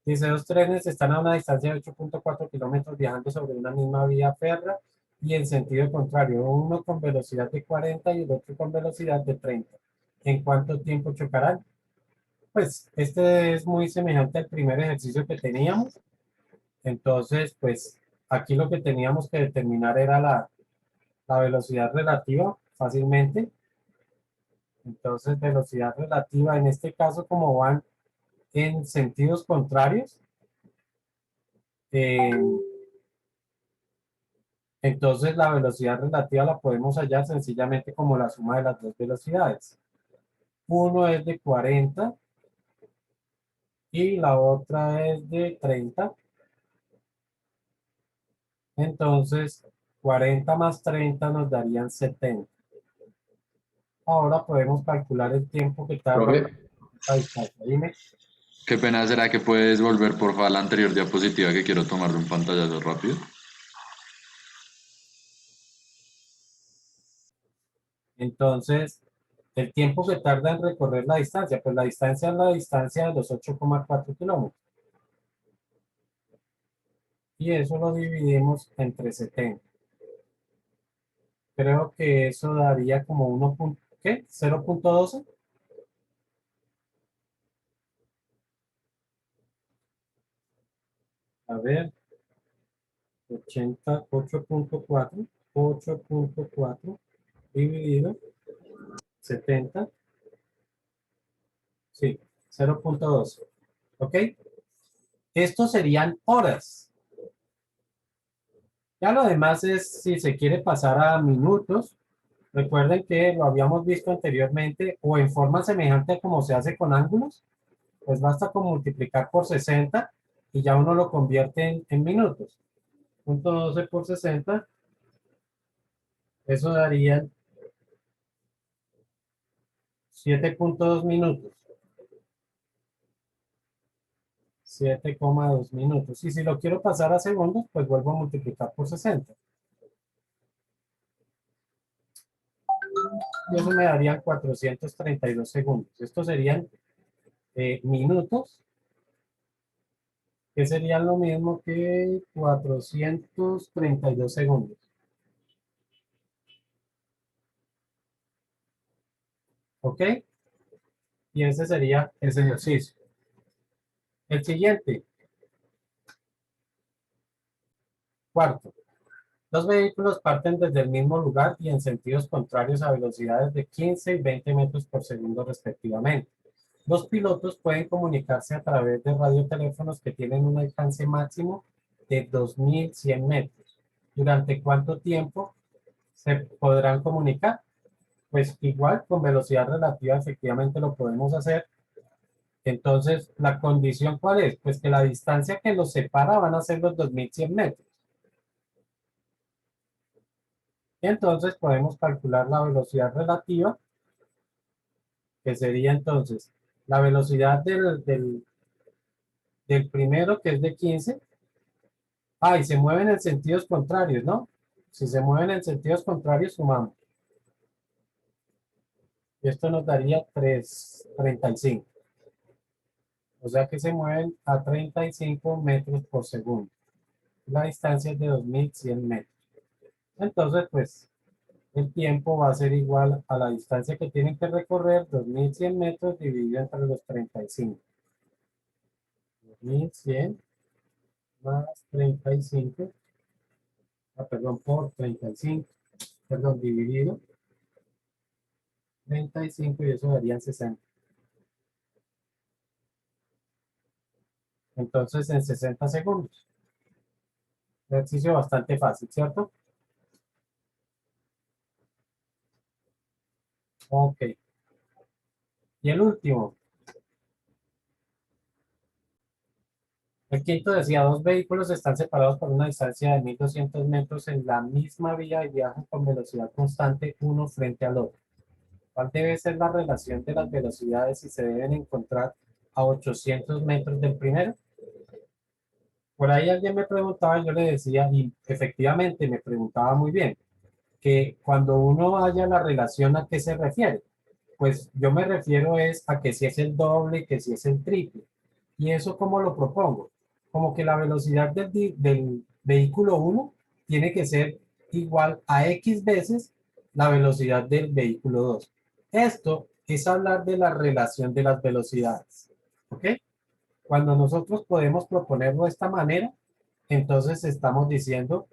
Dice, dos trenes están a una distancia de 8.4 kilómetros viajando sobre una misma vía férrea y en sentido contrario, uno con velocidad de 40 y el otro con velocidad de 30. ¿En cuánto tiempo chocarán? Pues este es muy semejante al primer ejercicio que teníamos. Entonces, pues aquí lo que teníamos que determinar era la velocidad relativa fácilmente. Entonces, velocidad relativa, en este caso, como van en sentidos contrarios, eh, entonces la velocidad relativa la podemos hallar sencillamente como la suma de las dos velocidades. Uno es de 40 y la otra es de 30. Entonces, 40 más 30 nos darían 70. Ahora podemos calcular el tiempo que tarda Profe, la distancia. Dime. qué pena, ¿será que puedes volver por favor a la anterior diapositiva que quiero tomar de un pantallazo rápido? Entonces, el tiempo que tarda en recorrer la distancia, pues la distancia es la distancia de los 8,4 kilómetros. Y eso lo dividimos entre 70. Creo que eso daría como 1. ¿Qué? 0.12. A ver, 8.4 dividido 70. Sí, 0.12. ¿Ok? Estos serían horas. Ya lo demás es si se quiere pasar a minutos. Recuerden que lo habíamos visto anteriormente o en forma semejante a como se hace con ángulos. Pues basta con multiplicar por 60 y ya uno lo convierte en minutos. 0.12 por 60, eso daría 7.2 minutos. 7,2 minutos. Y si lo quiero pasar a segundos, pues vuelvo a multiplicar por 60. Y eso me darían 432 segundos. Estos serían minutos, que serían lo mismo que 432 segundos. ¿Ok? Y ese sería ese ejercicio. El siguiente, cuarto. Dos vehículos parten desde el mismo lugar y en sentidos contrarios a velocidades de 15 y 20 metros por segundo respectivamente. Los pilotos pueden comunicarse a través de radioteléfonos que tienen un alcance máximo de 2100 metros. ¿Durante cuánto tiempo se podrán comunicar? Pues igual con velocidad relativa efectivamente lo podemos hacer. Entonces, ¿la condición cuál es? Pues que la distancia que los separa van a ser los 2100 metros. Entonces podemos calcular la velocidad relativa, que sería entonces la velocidad del primero, que es de 15. Ah, y se mueven en sentidos contrarios, ¿no? Si se mueven en sentidos contrarios, sumamos. Y esto nos daría 35. O sea que se mueven a 35 metros por segundo. La distancia es de 2100 metros. Entonces, pues, el tiempo va a ser igual a la distancia que tienen que recorrer, 2100 metros dividido entre los 35. 2100 más 35, perdón, por 35, perdón, dividido 35 y eso darían 60. Entonces, en 60 segundos. Ejercicio bastante fácil, ¿cierto? Ok. Y el último. El quinto decía, dos vehículos están separados por una distancia de 1200 metros en la misma vía y viajan con velocidad constante uno frente al otro. ¿Cuál debe ser la relación de las velocidades si se deben encontrar a 800 metros del primero? Por ahí alguien me preguntaba, yo le decía, y efectivamente me preguntaba muy bien, que cuando uno haya la relación, ¿a qué se refiere? Pues yo me refiero es a que si es el doble, que si es el triple. ¿Y eso cómo lo propongo? Como que la velocidad del vehículo uno tiene que ser igual a X veces la velocidad del vehículo 2. Esto es hablar de la relación de las velocidades. ¿Ok? Cuando nosotros podemos proponerlo de esta manera, entonces estamos diciendo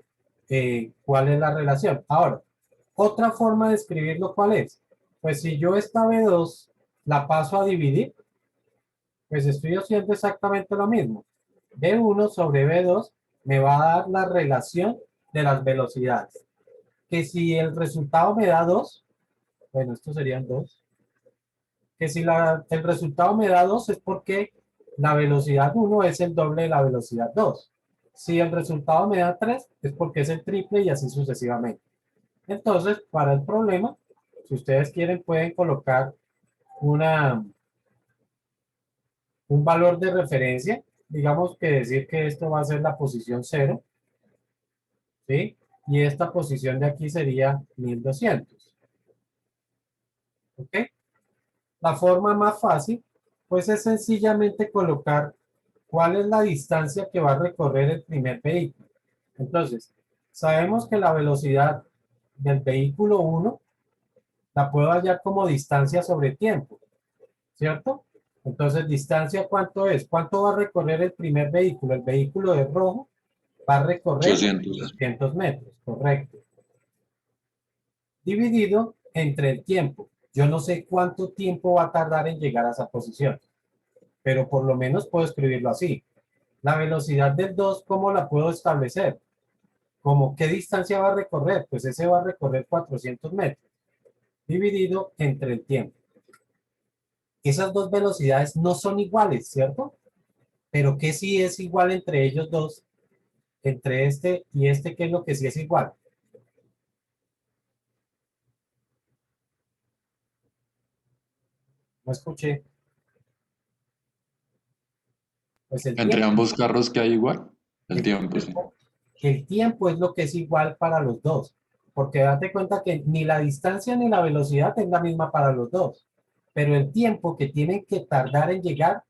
cuál es la relación. Ahora, otra forma de escribirlo, ¿cuál es? Pues si yo esta B2 la paso a dividir, pues estoy haciendo exactamente lo mismo. B1 sobre B2 me va a dar la relación de las velocidades. Que si el resultado me da 2, bueno, estos serían 2. Que si el resultado me da 2 es porque la velocidad 1 es el doble de la velocidad 2. Si el resultado me da 3 es porque es el triple y así sucesivamente. Entonces, para el problema, si ustedes quieren, pueden colocar una, un valor de referencia. Digamos que decir que esto va a ser la posición 0, ¿sí? Y esta posición de aquí sería 1200. ¿Ok? La forma más fácil, pues es sencillamente colocar cuál es la distancia que va a recorrer el primer vehículo. Entonces, sabemos que la velocidad del vehículo 1 la puedo hallar como distancia sobre tiempo, ¿cierto? Entonces, distancia, ¿cuánto es? ¿Cuánto va a recorrer el primer vehículo? El vehículo de rojo va a recorrer 800. 800 metros, correcto. Dividido entre el tiempo. Yo no sé cuánto tiempo va a tardar en llegar a esa posición, pero por lo menos puedo escribirlo así. La velocidad del 2, ¿cómo la puedo establecer? ¿Cómo qué distancia va a recorrer? Pues ese va a recorrer 400 metros, dividido entre el tiempo. Esas dos velocidades no son iguales, ¿cierto? Pero ¿qué sí es igual entre ellos dos? Entre este y este, ¿qué es lo que sí es igual? No escuché. Pues el Entre tiempo. ambos carros que hay igual. El El tiempo, sí. tiempo, el tiempo es lo que es igual para los dos, porque date cuenta que ni la distancia ni la velocidad es la misma para los dos, pero el tiempo que tienen que tardar en llegar,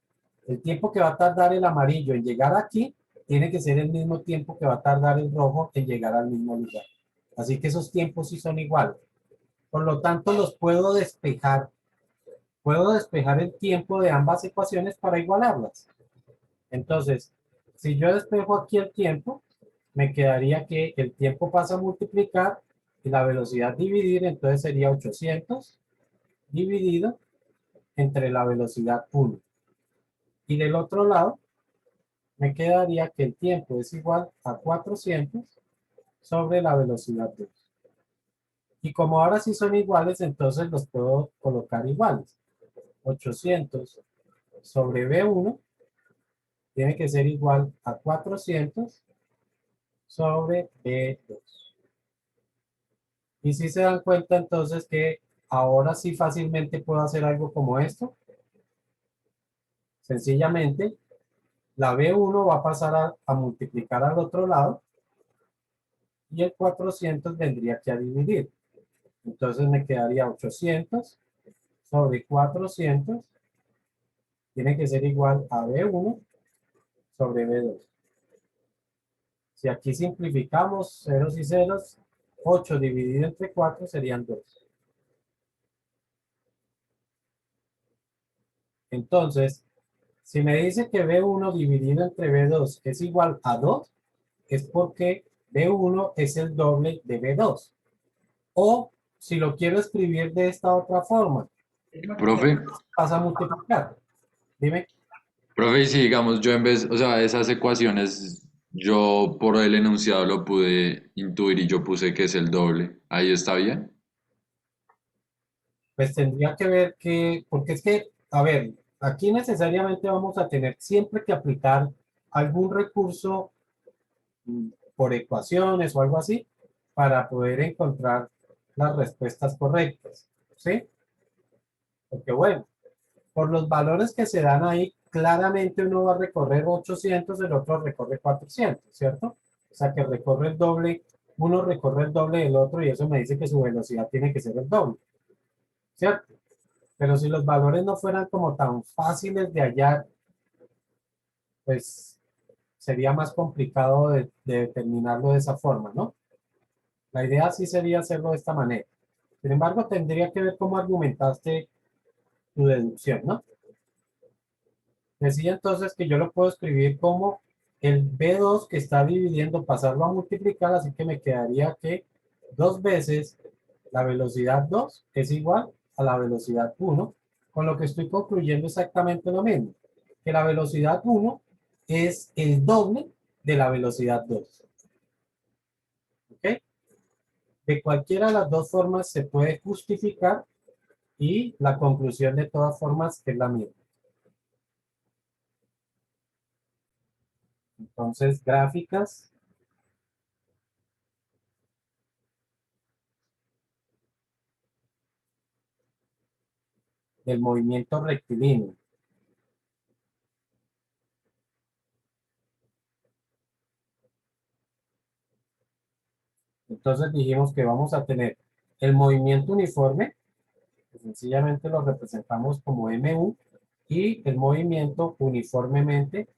el tiempo que va a tardar el amarillo en llegar aquí, tiene que ser el mismo tiempo que va a tardar el rojo en llegar al mismo lugar. Así que esos tiempos sí son iguales. Por lo tanto, los puedo despejar. Puedo despejar el tiempo de ambas ecuaciones para igualarlas. Entonces, si yo despejo aquí el tiempo, me quedaría que el tiempo pasa a multiplicar y la velocidad dividir, entonces sería 800 dividido entre la velocidad 1. Y del otro lado, me quedaría que el tiempo es igual a 400 sobre la velocidad 2. Y como ahora sí son iguales, entonces los puedo colocar iguales. 800 sobre B1 tiene que ser igual a 400 sobre B2. Y si se dan cuenta entonces que ahora sí fácilmente puedo hacer algo como esto. Sencillamente, la B1 va a pasar a multiplicar al otro lado y el 400 vendría que a dividir. Entonces me quedaría 800 sobre 400 tiene que ser igual a B1 sobre B2. Si aquí simplificamos ceros y ceros, 8 dividido entre 4 serían 2. Entonces, si me dice que B1 dividido entre B2 es igual a 2, es porque B1 es el doble de B2. O si lo quiero escribir de esta otra forma, Profe, pasa a multiplicar. Dime. profe, y si digamos yo en vez, o sea, esas ecuaciones, yo por el enunciado lo pude intuir y yo puse que es el doble. ¿Ahí está bien? Pues tendría que ver que, porque es que, a ver, aquí necesariamente vamos a tener siempre que aplicar algún recurso por ecuaciones o algo así para poder encontrar las respuestas correctas, ¿sí? Porque bueno, por los valores que se dan ahí, claramente uno va a recorrer 800, el otro recorre 400, ¿cierto? O sea que recorre el doble, uno recorre el doble del otro y eso me dice que su velocidad tiene que ser el doble, ¿cierto? Pero si los valores no fueran como tan fáciles de hallar, pues sería más complicado de determinarlo de esa forma, ¿no? La idea sí sería hacerlo de esta manera. Sin embargo, tendría que ver cómo argumentaste tu deducción, ¿no? Decía entonces que yo lo puedo escribir como el B2 que está dividiendo, pasarlo a multiplicar, así que me quedaría que 2 veces la velocidad 2 es igual a la velocidad 1, con lo que estoy concluyendo exactamente lo mismo, que la velocidad 1 es el doble de la velocidad 2. ¿Ok? De cualquiera de las dos formas se puede justificar y la conclusión de todas formas es la misma. Entonces, gráficas del movimiento rectilíneo. Entonces dijimos que vamos a tener el movimiento uniforme, que sencillamente lo representamos como MU, y el movimiento uniformemente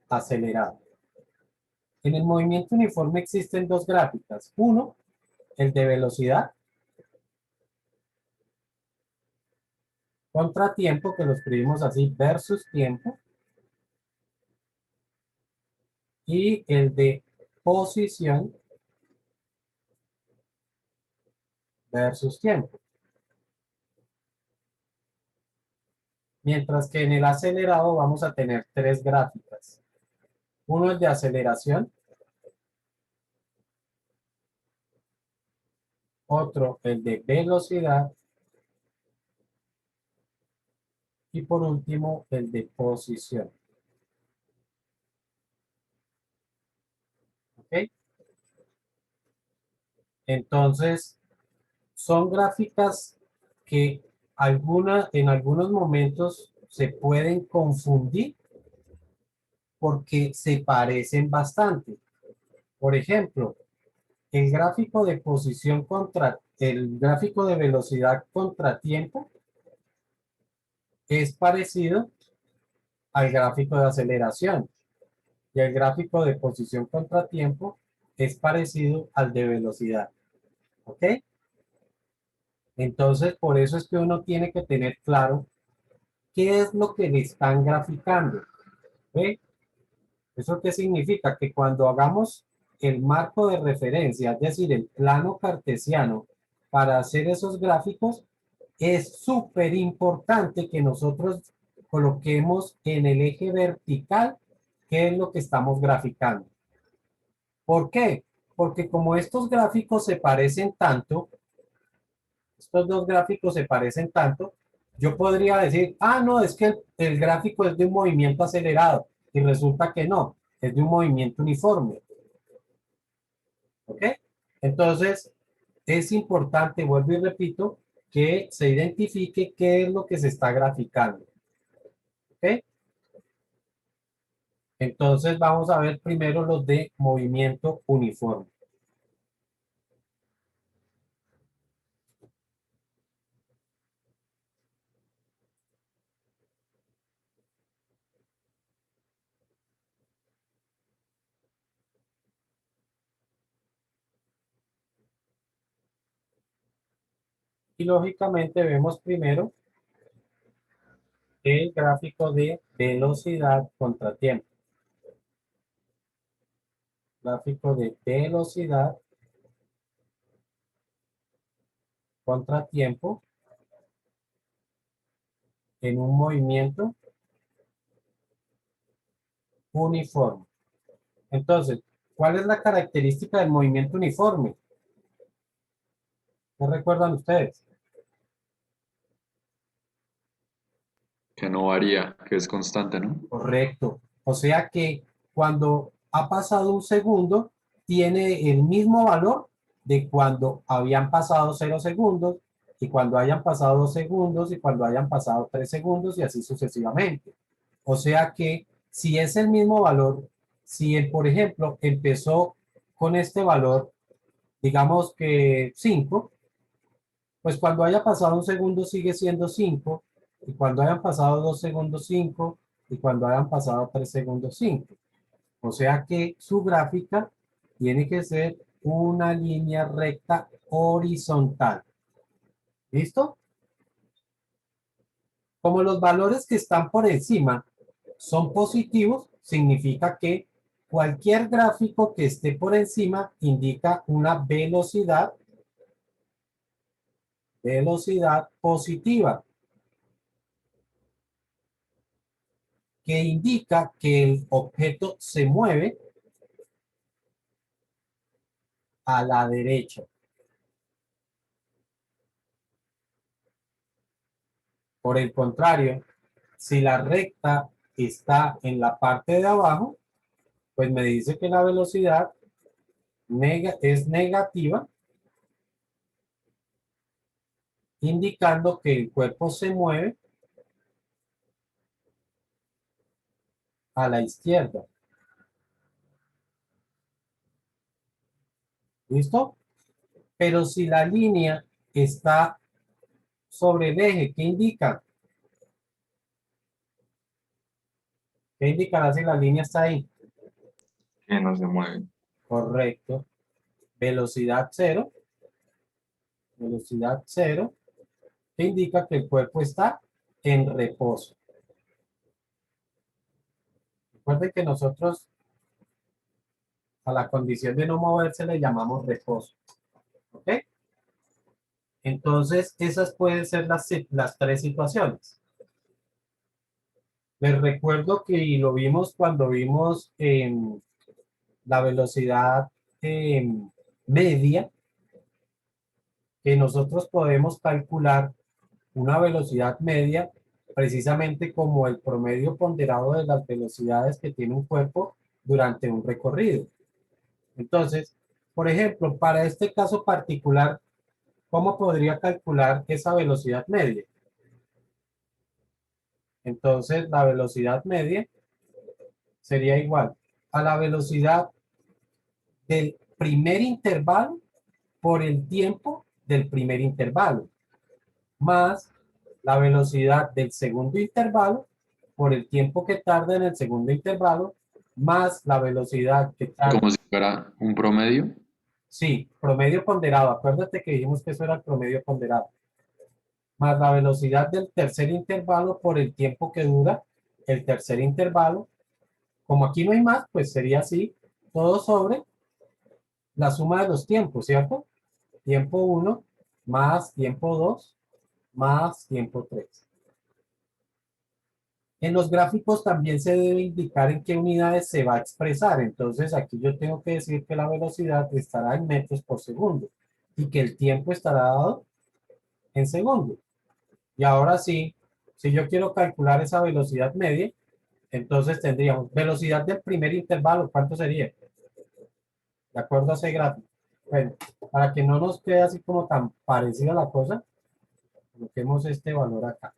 acelerado. En el movimiento uniforme existen dos gráficas. Uno, el de velocidad contra tiempo, que lo escribimos así, versus tiempo, y el de posición versus tiempo. Mientras que en el acelerado vamos a tener tres gráficas. Uno es de aceleración, otro el de velocidad y por último el de posición. ¿Ok? Entonces, son gráficas que en algunos momentos se pueden confundir porque se parecen bastante. Por ejemplo, el gráfico de posición contra el gráfico de velocidad contra tiempo es parecido al gráfico de aceleración y el gráfico de posición contra tiempo es parecido al de velocidad. ¿Ok? Entonces, por eso es que uno tiene que tener claro qué es lo que le están graficando. ¿Ve? ¿Eso qué significa? Que cuando hagamos el marco de referencia, es decir, el plano cartesiano, para hacer esos gráficos, es súper importante que nosotros coloquemos en el eje vertical qué es lo que estamos graficando. ¿Por qué? Porque como estos gráficos se parecen tanto, estos dos gráficos se parecen tanto, yo podría decir, ah, no, es que el gráfico es de un movimiento acelerado y resulta que no, es de un movimiento uniforme. ¿Ok? Entonces, es importante, vuelvo y repito, que se identifique qué es lo que se está graficando. ¿Ok? Entonces, vamos a ver primero los de movimiento uniforme. Y lógicamente vemos primero el gráfico de velocidad contra tiempo. Gráfico de velocidad contra tiempo en un movimiento uniforme. Entonces, ¿cuál es la característica del movimiento uniforme? ¿Qué recuerdan ustedes? Que no varía, que es constante, ¿no? Correcto. O sea que cuando ha pasado un segundo, tiene el mismo valor de cuando habían pasado 0 segundos, y cuando hayan pasado 2 segundos, y cuando hayan pasado 3 segundos, y así sucesivamente. O sea que si es el mismo valor, si él, por ejemplo, empezó con este valor, digamos que 5, pues cuando haya pasado un segundo sigue siendo 5, y cuando hayan pasado 2 segundos 5, y cuando hayan pasado 3 segundos 5. O sea que su gráfica tiene que ser una línea recta horizontal. ¿Listo? Como los valores que están por encima son positivos, significa que cualquier gráfico que esté por encima indica una velocidad positiva, que indica que el objeto se mueve a la derecha. Por el contrario, si la recta está en la parte de abajo, pues me dice que la velocidad es negativa, indicando que el cuerpo se mueve a la izquierda. ¿Listo? Pero si la línea está sobre el eje, ¿qué indica? ¿Qué indicará si la línea está ahí? Que no se mueve. Correcto. Velocidad cero. Velocidad cero. Que indica que el cuerpo está en reposo. Recuerden que nosotros a la condición de no moverse le llamamos reposo. ¿Ok? Entonces, esas pueden ser las tres situaciones. Les recuerdo que lo vimos cuando vimos la velocidad media, que nosotros podemos calcular una velocidad media precisamente como el promedio ponderado de las velocidades que tiene un cuerpo durante un recorrido. Entonces, por ejemplo, para este caso particular, ¿cómo podría calcular esa velocidad media? Entonces, la velocidad media sería igual a la velocidad del primer intervalo por el tiempo del primer intervalo, más la velocidad del segundo intervalo por el tiempo que tarda en el segundo intervalo, más la velocidad que tarda. Como si fuera un promedio. Sí, promedio ponderado. Acuérdate que dijimos que eso era el promedio ponderado. Más la velocidad del tercer intervalo por el tiempo que dura el tercer intervalo. Como aquí no hay más, pues sería así, todo sobre la suma de los tiempos, ¿cierto? Tiempo 1 más tiempo 2 más tiempo 3. En los gráficos también se debe indicar en qué unidades se va a expresar. Entonces aquí yo tengo que decir que la velocidad estará en metros por segundo y que el tiempo estará dado en segundos. Y ahora sí, si yo quiero calcular esa velocidad media, entonces tendríamos velocidad del primer intervalo. ¿Cuánto sería? De acuerdo a ese gráfico. Bueno, para que no nos quede así como tan parecida la cosa, coloquemos este valor acá.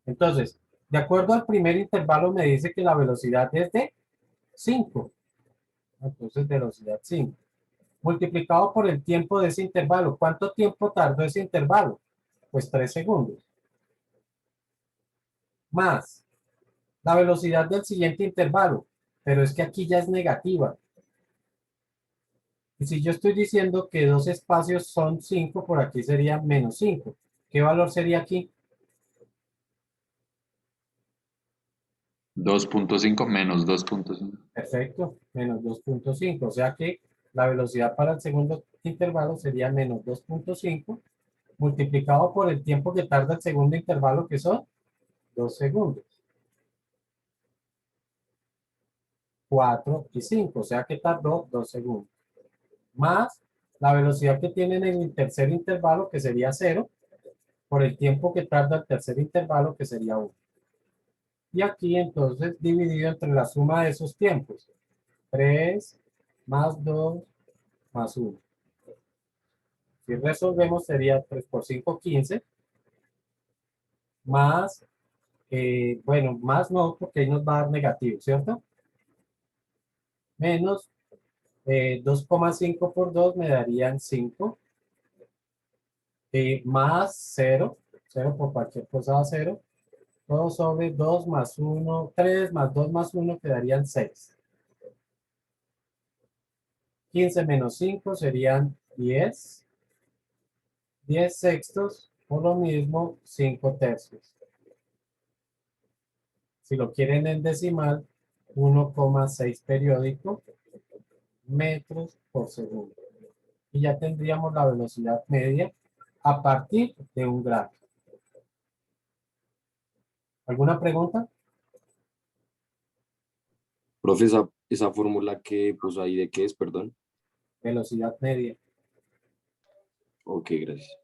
Entonces, de acuerdo al primer intervalo me dice que la velocidad es de 5. Entonces, velocidad 5. Multiplicado por el tiempo de ese intervalo. ¿Cuánto tiempo tardó ese intervalo? Pues 3 segundos. Más la velocidad del siguiente intervalo. Pero es que aquí ya es negativa. Y si yo estoy diciendo que dos espacios son 5, por aquí sería menos 5. ¿Qué valor sería aquí? 2.5 menos 2.5. Perfecto, menos 2.5. O sea que la velocidad para el segundo intervalo sería menos 2.5 multiplicado por el tiempo que tarda el segundo intervalo, que son 2 segundos. 4 y 5, o sea que tardó 2 segundos. Más la velocidad que tiene en el tercer intervalo, que sería 0, por el tiempo que tarda el tercer intervalo, que sería 1. Y aquí entonces dividido entre la suma de esos tiempos. 3 más 2 más 1. Si resolvemos sería 3 por 5, 15. Más, bueno, más no, porque ahí nos va a dar negativo, ¿cierto? Menos 2,5 por 2 me darían 5. Más 0. 0 por cualquier cosa da 0. Todo sobre 2 más 1, 3 más 2 más 1 quedarían 6. 15 menos 5 serían 10. 10 sextos, o lo mismo, 5 tercios. Si lo quieren en decimal, 1,6 periódico metros por segundo. Y ya tendríamos la velocidad media a partir de un gráfico. ¿Alguna pregunta? Profe, esa fórmula que puso ahí, ¿de qué es? Perdón. Velocidad media. Ok, gracias.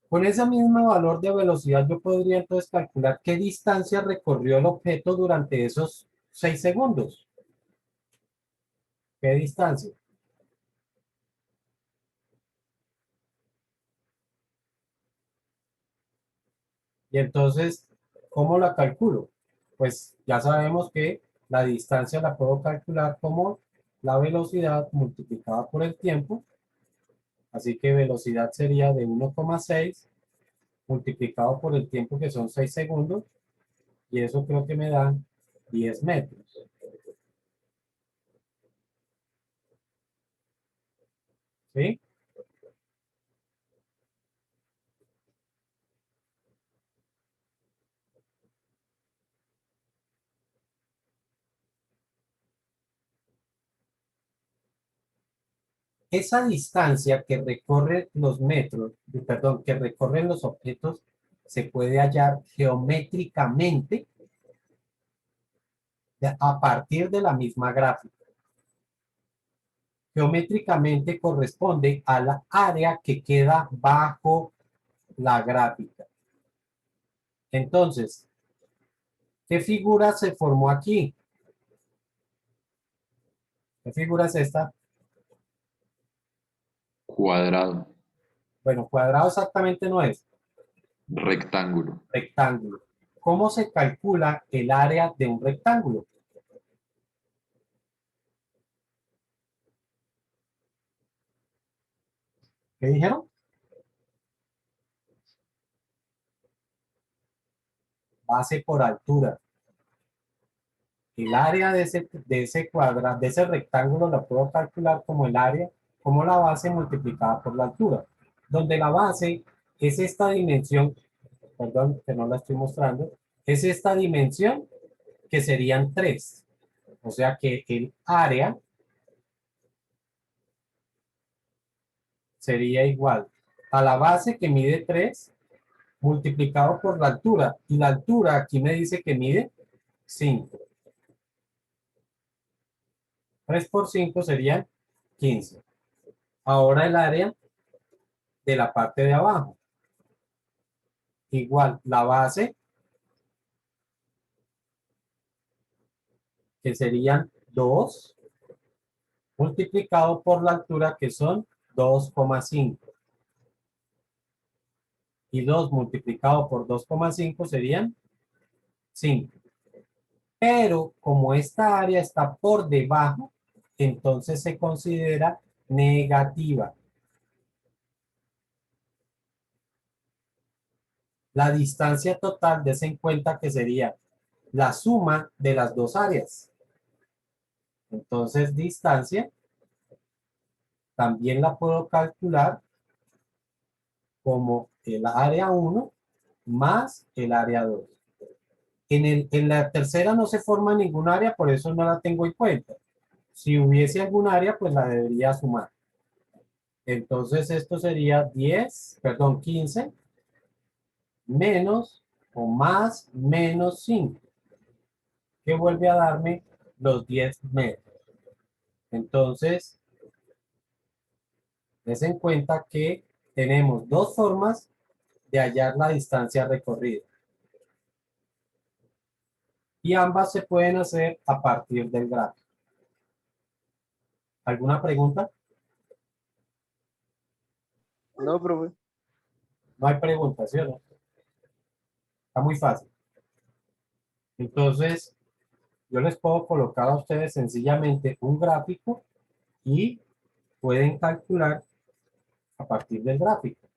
Con ese mismo valor de velocidad yo podría entonces calcular qué distancia recorrió el objeto durante esos 6 segundos. ¿Qué distancia? Y entonces, ¿cómo la calculo? Pues ya sabemos que la distancia la puedo calcular como la velocidad multiplicada por el tiempo. Así que velocidad sería de 1,6 multiplicado por el tiempo que son 6 segundos. Y eso creo que me da 10 metros. ¿Sí? Esa distancia que recorre los metros, perdón, que recorren los objetos, se puede hallar geométricamente a partir de la misma gráfica. Geométricamente corresponde a la área que queda bajo la gráfica. Entonces, ¿qué figura se formó aquí? ¿Qué figura es esta? Cuadrado, Bueno, cuadrado exactamente no es, rectángulo. rectángulo. ¿Cómo se calcula el área de un rectángulo? ¿Qué dijeron? Base por altura. El área de ese cuadrado, de ese rectángulo, la puedo calcular como el área, como la base multiplicada por la altura, donde la base es esta dimensión, perdón que no la estoy mostrando, es esta dimensión que serían 3. O sea que el área sería igual a la base que mide 3 multiplicado por la altura. Y la altura aquí me dice que mide 5. 3 por 5 serían 15. Ahora el área de la parte de abajo. Igual la base, que serían 2, multiplicado por la altura, que son 2,5. Y 2 multiplicado por 2,5 serían 5. Pero como esta área está por debajo, entonces se considera negativa. La distancia total, des en cuenta que sería la suma de las dos áreas. Entonces, distancia también la puedo calcular como el área 1 más el área 2. En la tercera no se forma ningún área, por eso no la tengo en cuenta. Si hubiese algún área, pues la debería sumar. Entonces, esto sería 10, perdón, 15 menos o más menos 5, que vuelve a darme los 10 metros. Entonces, des en cuenta que tenemos dos formas de hallar la distancia recorrida. Y ambas se pueden hacer a partir del gráfico. ¿Alguna pregunta? No, profe. No hay preguntas, ¿sí o no? Está muy fácil. Entonces, yo les puedo colocar a ustedes sencillamente un gráfico y pueden calcular a partir del gráfico.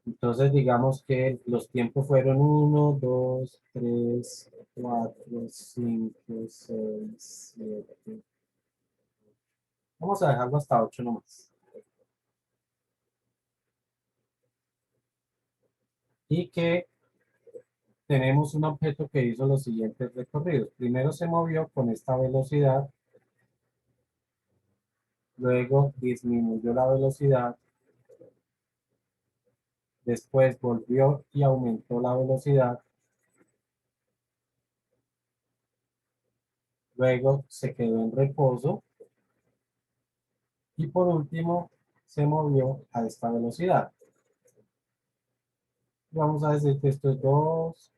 Entonces, digamos que los tiempos fueron 1, 2, 3, 4, 5, 6, 7. Vamos a dejarlo hasta 8 nomás. Y que tenemos un objeto que hizo los siguientes recorridos. Primero se movió con esta velocidad, luego disminuyó la velocidad, después volvió y aumentó la velocidad, luego se quedó en reposo y por último se movió a esta velocidad. Vamos a decir que esto es 2,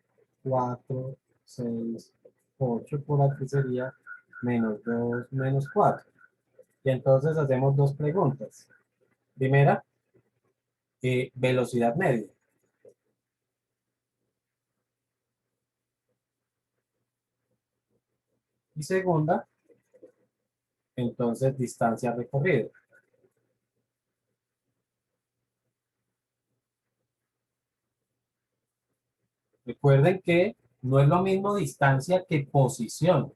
4, 6, 8, por aquí sería -2, -4. Y entonces hacemos dos preguntas. Primera, velocidad media. Y segunda, entonces distancia recorrida. Recuerden que no es lo mismo distancia que posición.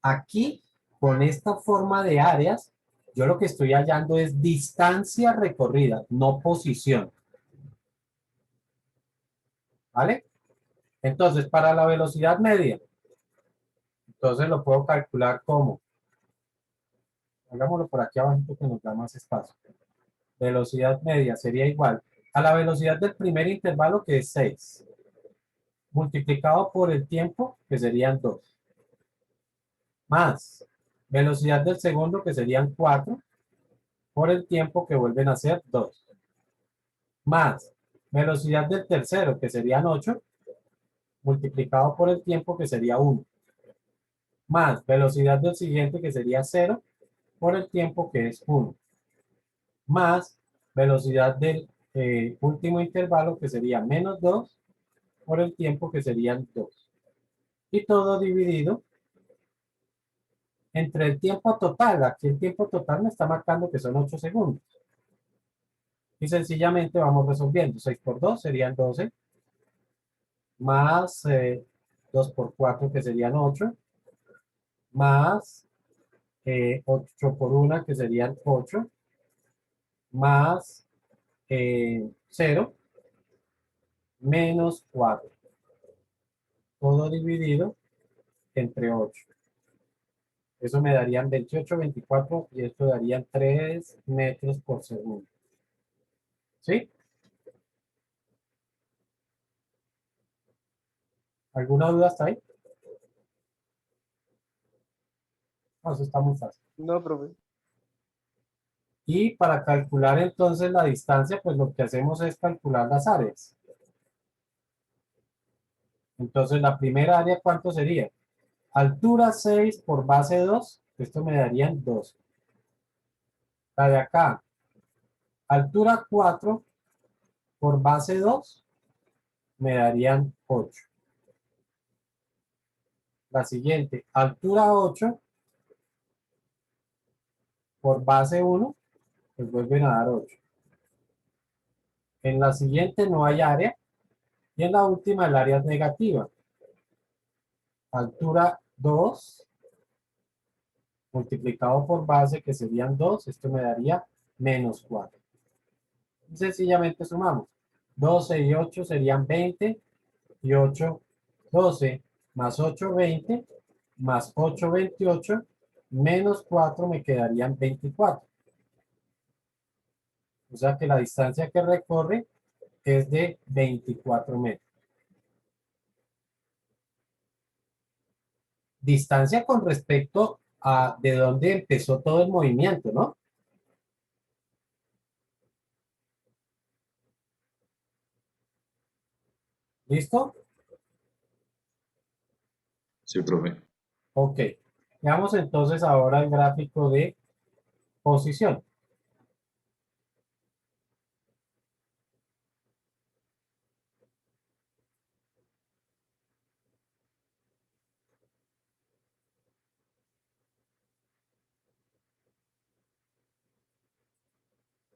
Aquí, con esta forma de áreas, yo lo que estoy hallando es distancia recorrida, no posición. ¿Vale? Entonces, para la velocidad media, entonces lo puedo calcular como, hagámoslo por aquí abajo que nos da más espacio. Velocidad media sería igual a la velocidad del primer intervalo, que es 6, multiplicado por el tiempo, que serían 2, más velocidad del segundo, que serían 4, por el tiempo, que vuelven a ser 2, más velocidad del tercero, que serían 8, multiplicado por el tiempo, que sería 1, más velocidad del siguiente, que sería 0, por el tiempo, que es 1, más velocidad del último intervalo, que sería -2, por el tiempo, que serían 2. Y todo dividido entre el tiempo total. Aquí el tiempo total me está marcando que son 8 segundos. Y sencillamente vamos resolviendo. 6 por 2 serían 12, más 2 por 4, que serían 8, más 8 por 1, que serían 8, más 0, menos 4. Todo dividido entre 8. Eso me darían 28, 24 y esto darían 3 metros por segundo. ¿Sí? ¿Alguna duda hasta ahí? No, eso está muy fácil. No, profe. Y para calcular entonces la distancia, pues lo que hacemos es calcular las áreas. Entonces la primera área, ¿cuánto sería? Altura 6 por base 2, esto me darían 2. La de acá, altura 4 por base 2, me darían 8. La siguiente, altura 8 por base 1, pues vuelven a dar 8. En la siguiente no hay área. Y en la última el área es negativa. Altura 2 multiplicado por base, que serían 2. Esto me daría -4. Y sencillamente sumamos. 12 y 8 serían 20. Y 8, 12 más 8, 20. Más 8, 28. Menos 4 me quedarían 24. O sea que la distancia que recorre es de 24 metros. Distancia con respecto a de dónde empezó todo el movimiento, ¿no? ¿Listo? Sí, profe. Ok. Veamos entonces ahora el gráfico de posición.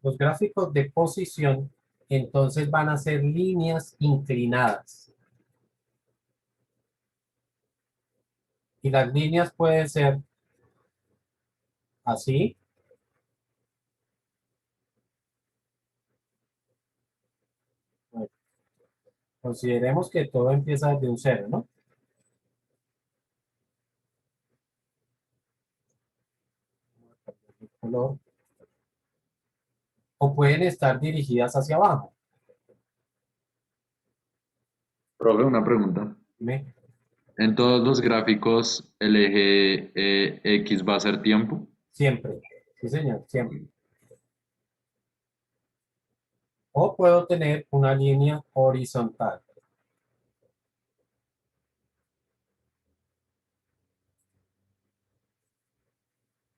Los gráficos de posición entonces van a ser líneas inclinadas. Y las líneas pueden ser así. Bueno, consideremos que todo empieza desde un cero, ¿no? El color. O pueden estar dirigidas hacia abajo. Profe, una pregunta. ¿Ve? En todos los gráficos, el eje X va a ser tiempo. Siempre. Sí, señor, siempre. O puedo tener una línea horizontal.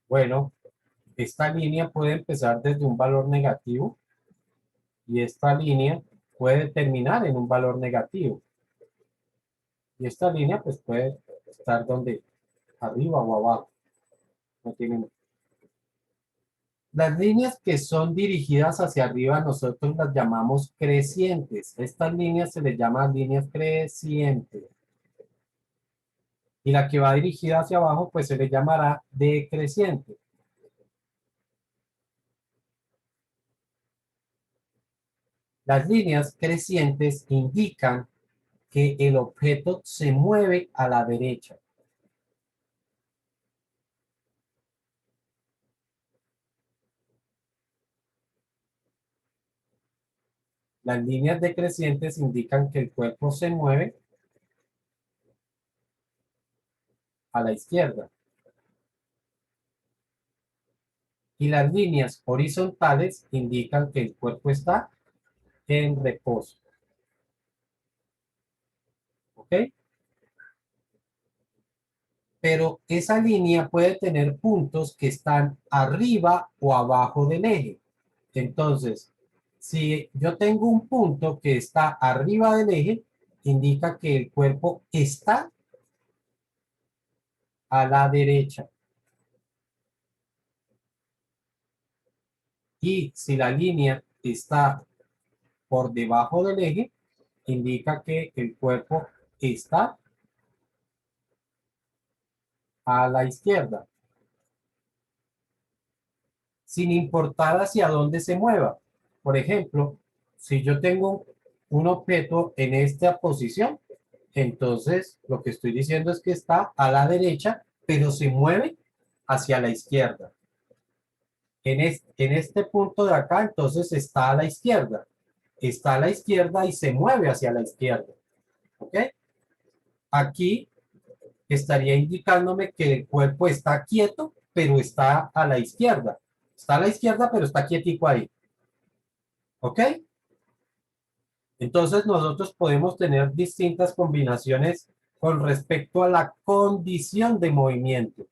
Bueno, esta línea puede empezar desde un valor negativo y esta línea puede terminar en un valor negativo. Y esta línea pues puede estar donde, arriba o abajo. No tiene... Las líneas que son dirigidas hacia arriba nosotros las llamamos crecientes. Estas líneas se les llama líneas crecientes. Y la que va dirigida hacia abajo pues se le llamará decreciente. Las líneas crecientes indican que el objeto se mueve a la derecha. Las líneas decrecientes indican que el cuerpo se mueve a la izquierda. Y las líneas horizontales indican que el cuerpo está en reposo. ¿Ok? Pero esa línea puede tener puntos que están arriba o abajo del eje. Entonces, si yo tengo un punto que está arriba del eje, indica que el cuerpo está a la derecha. Y si la línea está por debajo del eje, indica que el cuerpo está a la izquierda, sin importar hacia dónde se mueva. Por ejemplo, si yo tengo un objeto en esta posición, entonces lo que estoy diciendo es que está a la derecha, pero se mueve hacia la izquierda. En este punto de acá, entonces está a la izquierda. Está a la izquierda y se mueve hacia la izquierda. ¿Ok? Aquí estaría indicándome que el cuerpo está quieto, pero está a la izquierda. Está a la izquierda, pero está quietico ahí. ¿Ok? Entonces nosotros podemos tener distintas combinaciones con respecto a la condición de movimiento.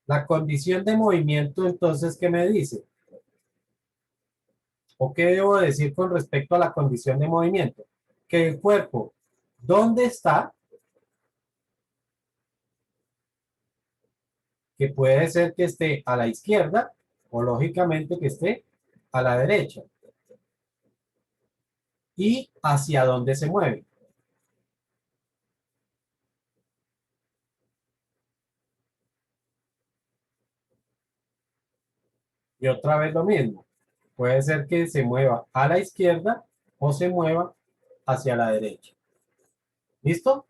La condición de movimiento, entonces, ¿qué me dice? ¿O qué debo decir con respecto a la condición de movimiento? Que el cuerpo, ¿dónde está? Que puede ser que esté a la izquierda o lógicamente que esté a la derecha. Y hacia dónde se mueve. Y otra vez lo mismo. Puede ser que se mueva a la izquierda o se mueva hacia la derecha. ¿Listo?